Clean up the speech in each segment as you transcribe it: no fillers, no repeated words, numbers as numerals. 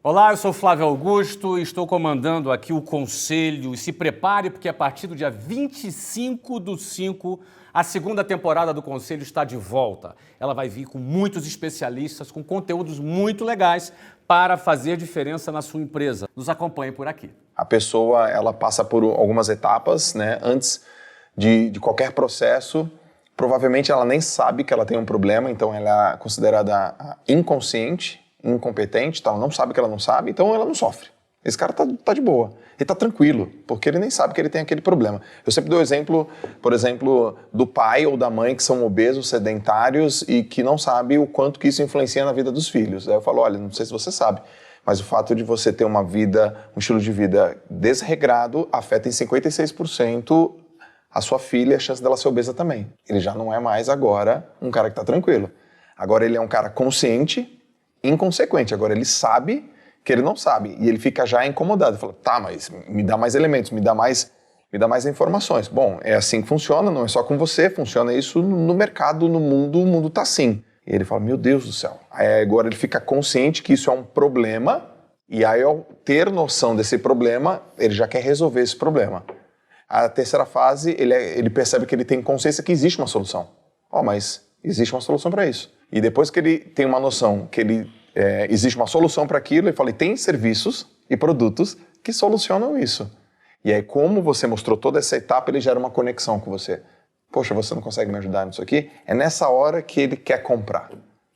Olá, eu sou Flávio Augusto e estou comandando aqui o Conselho. E se prepare, porque a partir do dia 25/5, a segunda temporada do Conselho está de volta. Ela vai vir com muitos especialistas, com conteúdos muito legais para fazer diferença na sua empresa. Nos acompanhe por aqui. A pessoa ela passa por algumas etapas, né? Antes de qualquer processo. Provavelmente ela nem sabe que ela tem um problema, então ela é considerada inconsciente, incompetente, então ela não sabe que ela não sabe, então ela não sofre. Esse cara tá de boa, ele tá tranquilo, porque ele nem sabe que ele tem aquele problema. Eu sempre dou exemplo, por exemplo, do pai ou da mãe que são obesos, sedentários e que não sabe o quanto que isso influencia na vida dos filhos. Aí eu falo, olha, não sei se você sabe, mas o fato de você ter uma vida, um estilo de vida desregrado afeta em 56% a sua filha, a chance dela ser obesa também. Ele já não é mais agora um cara que tá tranquilo. Agora ele é um cara consciente, inconsequente. Agora ele sabe que ele não sabe e ele fica já incomodado. Fala, tá, mas me dá mais elementos, me dá mais informações. Bom, é assim que funciona, não é só com você, funciona isso no mercado, no mundo, o mundo tá assim. E ele fala, meu Deus do céu. Aí agora ele fica consciente que isso é um problema e aí ao ter noção desse problema, ele já quer resolver esse problema. A terceira fase, ele percebe que ele tem consciência que existe uma solução. Mas existe uma solução para isso. E depois que ele tem uma noção que existe uma solução para aquilo, ele fala, e tem serviços e produtos que solucionam isso. E aí, como você mostrou toda essa etapa, ele gera uma conexão com você. Poxa, você não consegue me ajudar nisso aqui? É nessa hora que ele quer comprar.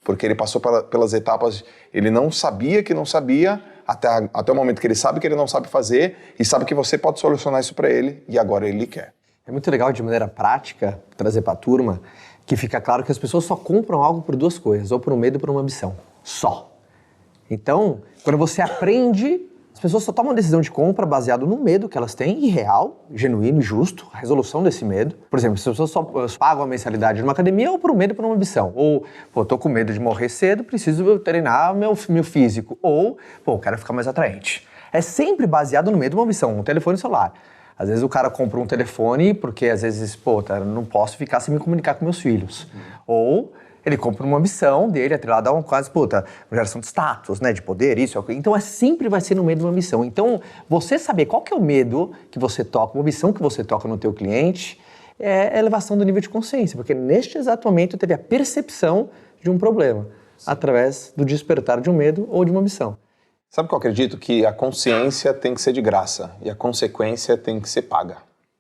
Porque ele passou pelas etapas, ele não sabia que não sabia, até o momento que ele sabe que ele não sabe fazer e sabe que você pode solucionar isso para ele e agora ele quer. É muito legal, de maneira prática, trazer para a turma que fica claro que as pessoas só compram algo por duas coisas, ou por um medo ou por uma ambição. Só. Então, quando você aprende, as pessoas só tomam a decisão de compra baseado no medo que elas têm, irreal, genuíno e justo, a resolução desse medo. Por exemplo, as pessoas só pagam a mensalidade numa academia ou por um medo ou por uma ambição. Ou, tô com medo de morrer cedo, preciso treinar meu físico. Ou, quero ficar mais atraente. É sempre baseado no medo ou uma ambição, um telefone celular. Às vezes o cara compra um telefone porque às vezes, não posso ficar sem me comunicar com meus filhos. Ou ele compra uma ambição dele, atrelada a uma quase, geração de status, né, de poder, isso, aquilo. Então sempre vai ser no meio de uma ambição. Então, você saber qual que é o medo que você toca, uma ambição que você toca no teu cliente, é a elevação do nível de consciência, porque neste exato momento teve a percepção de um problema, através do despertar de um medo ou de uma ambição. Sabe que eu acredito? Que a consciência tem que ser de graça e a consequência tem que ser paga.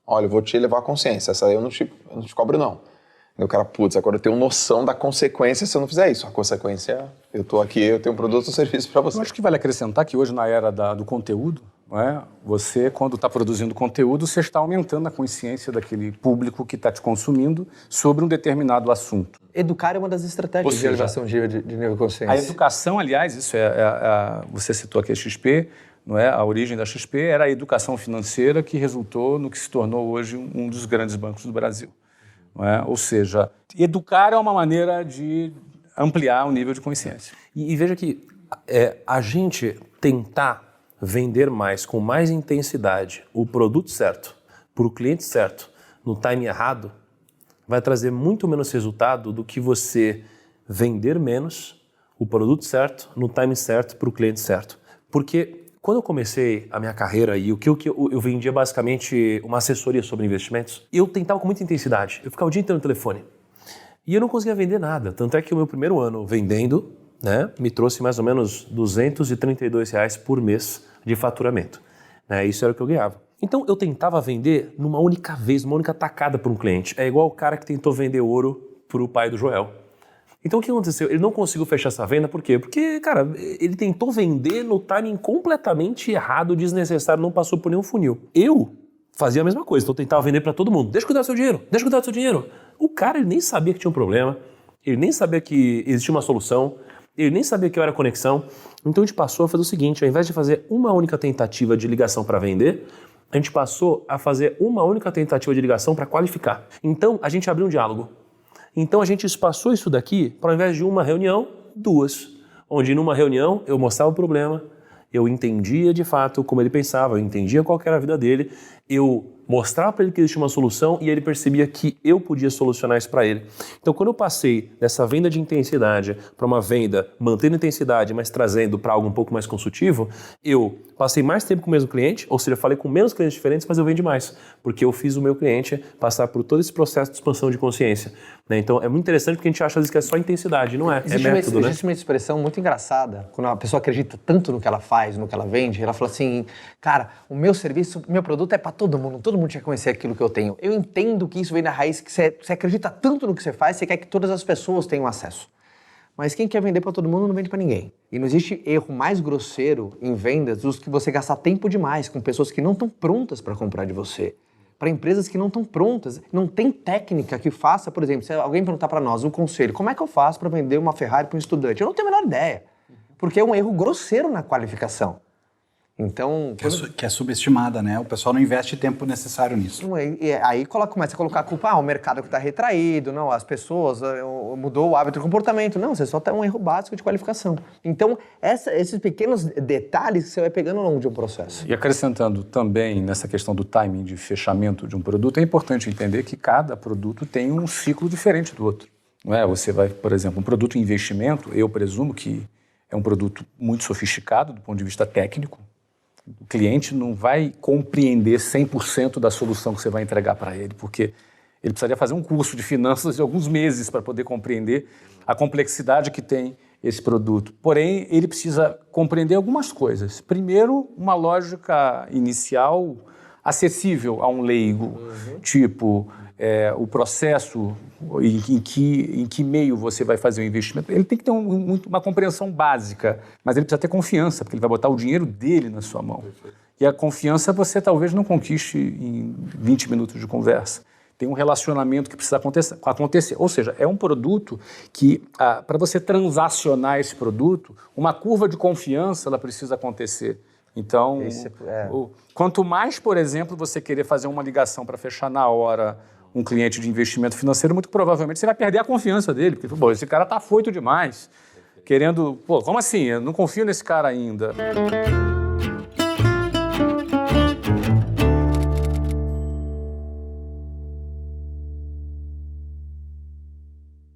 Olha, eu vou te levar a consciência, essa aí eu não te cobro não. E o cara, agora eu tenho noção da consequência se eu não fizer isso. A consequência, eu tô aqui, eu tenho um produto ou serviço para você. Eu acho que vale acrescentar que hoje, na era do conteúdo, não é? Você, quando está produzindo conteúdo, você está aumentando a consciência daquele público que está te consumindo sobre um determinado assunto. Educar é uma das estratégias de elevação de nível de consciência. A educação, aliás, isso você citou aqui a XP, não é? A origem da XP era a educação financeira que resultou no que se tornou hoje um dos grandes bancos do Brasil. Não é? Ou seja, educar é uma maneira de ampliar o nível de consciência. E veja que a gente tentar vender mais, com mais intensidade, o produto certo, para o cliente certo, no time errado, vai trazer muito menos resultado do que você vender menos o produto certo, no time certo, para o cliente certo. Porque quando eu comecei a minha carreira e o que eu vendia basicamente uma assessoria sobre investimentos, eu tentava com muita intensidade. Eu ficava o dia inteiro no telefone. E eu não conseguia vender nada. Tanto é que o meu primeiro ano vendendo, né, me trouxe mais ou menos R$232 por mês de faturamento. Isso era o que eu ganhava. Então eu tentava vender numa única vez, numa única tacada para um cliente. É igual o cara que tentou vender ouro para o pai do Joel. Então o que aconteceu? Ele não conseguiu fechar essa venda, por quê? Porque, cara, ele tentou vender no timing completamente errado, desnecessário, não passou por nenhum funil. Eu fazia a mesma coisa, então eu tentava vender para todo mundo. Deixa eu cuidar do seu dinheiro, deixa eu cuidar do seu dinheiro. O cara, ele nem sabia que tinha um problema, ele nem sabia que existia uma solução, ele nem sabia que eu era conexão. Então a gente passou a fazer o seguinte, ao invés de fazer uma única tentativa de ligação para vender, a gente passou a fazer uma única tentativa de ligação para qualificar. Então a gente abriu um diálogo. Então a gente espaçou isso daqui para, ao invés de uma reunião, duas. Onde numa reunião eu mostrava o problema, eu entendia de fato como ele pensava, eu entendia qual que era a vida dele, eu mostrava para ele que existia uma solução e ele percebia que eu podia solucionar isso para ele. Então, quando eu passei dessa venda de intensidade para uma venda mantendo intensidade, mas trazendo para algo um pouco mais consultivo, eu passei mais tempo com o mesmo cliente, ou seja, falei com menos clientes diferentes, mas eu vendi mais, porque eu fiz o meu cliente passar por todo esse processo de expansão de consciência. Né? Então, é muito interessante porque a gente acha às vezes que é só intensidade, não é? É método, né? Existe uma expressão muito engraçada, quando a pessoa acredita tanto no que ela faz, no que ela vende, ela fala assim, cara, o meu serviço, o meu produto é para todo mundo tinha que conhecer aquilo que eu tenho. Eu entendo que isso vem da raiz, que você acredita tanto no que você faz, você quer que todas as pessoas tenham acesso. Mas quem quer vender para todo mundo não vende para ninguém. E não existe erro mais grosseiro em vendas do que você gastar tempo demais com pessoas que não estão prontas para comprar de você. Para empresas que não estão prontas, não tem técnica que faça, por exemplo, se alguém perguntar para nós um conselho, como é que eu faço para vender uma Ferrari para um estudante? Eu não tenho a menor ideia, porque é um erro grosseiro na qualificação. Então, que é subestimada, né? O pessoal não investe tempo necessário nisso. E aí começa a colocar a culpa, o mercado que está retraído, não, as pessoas, mudou o hábito de comportamento. Não, você só tem um erro básico de qualificação. Então, esses pequenos detalhes que você vai pegando ao longo de um processo. E acrescentando também nessa questão do timing de fechamento de um produto, é importante entender que cada produto tem um ciclo diferente do outro. Não é? Você vai, por exemplo, um produto em investimento, eu presumo que é um produto muito sofisticado do ponto de vista técnico. O cliente não vai compreender 100% da solução que você vai entregar para ele, porque ele precisaria fazer um curso de finanças de alguns meses para poder compreender a complexidade que tem esse produto. Porém, ele precisa compreender algumas coisas. Primeiro, uma lógica inicial acessível a um leigo, tipo o processo em que meio você vai fazer o investimento. Ele tem que ter uma compreensão básica, mas ele precisa ter confiança, porque ele vai botar o dinheiro dele na sua mão. E a confiança você talvez não conquiste em 20 minutos de conversa. Tem um relacionamento que precisa acontecer. Ou seja, é um produto que, para você transacionar esse produto, uma curva de confiança ela precisa acontecer. Então, quanto mais, por exemplo, você querer fazer uma ligação para fechar na hora um cliente de investimento financeiro, muito provavelmente você vai perder a confiança dele, porque, esse cara está afoito demais, querendo, como assim? Eu não confio nesse cara ainda.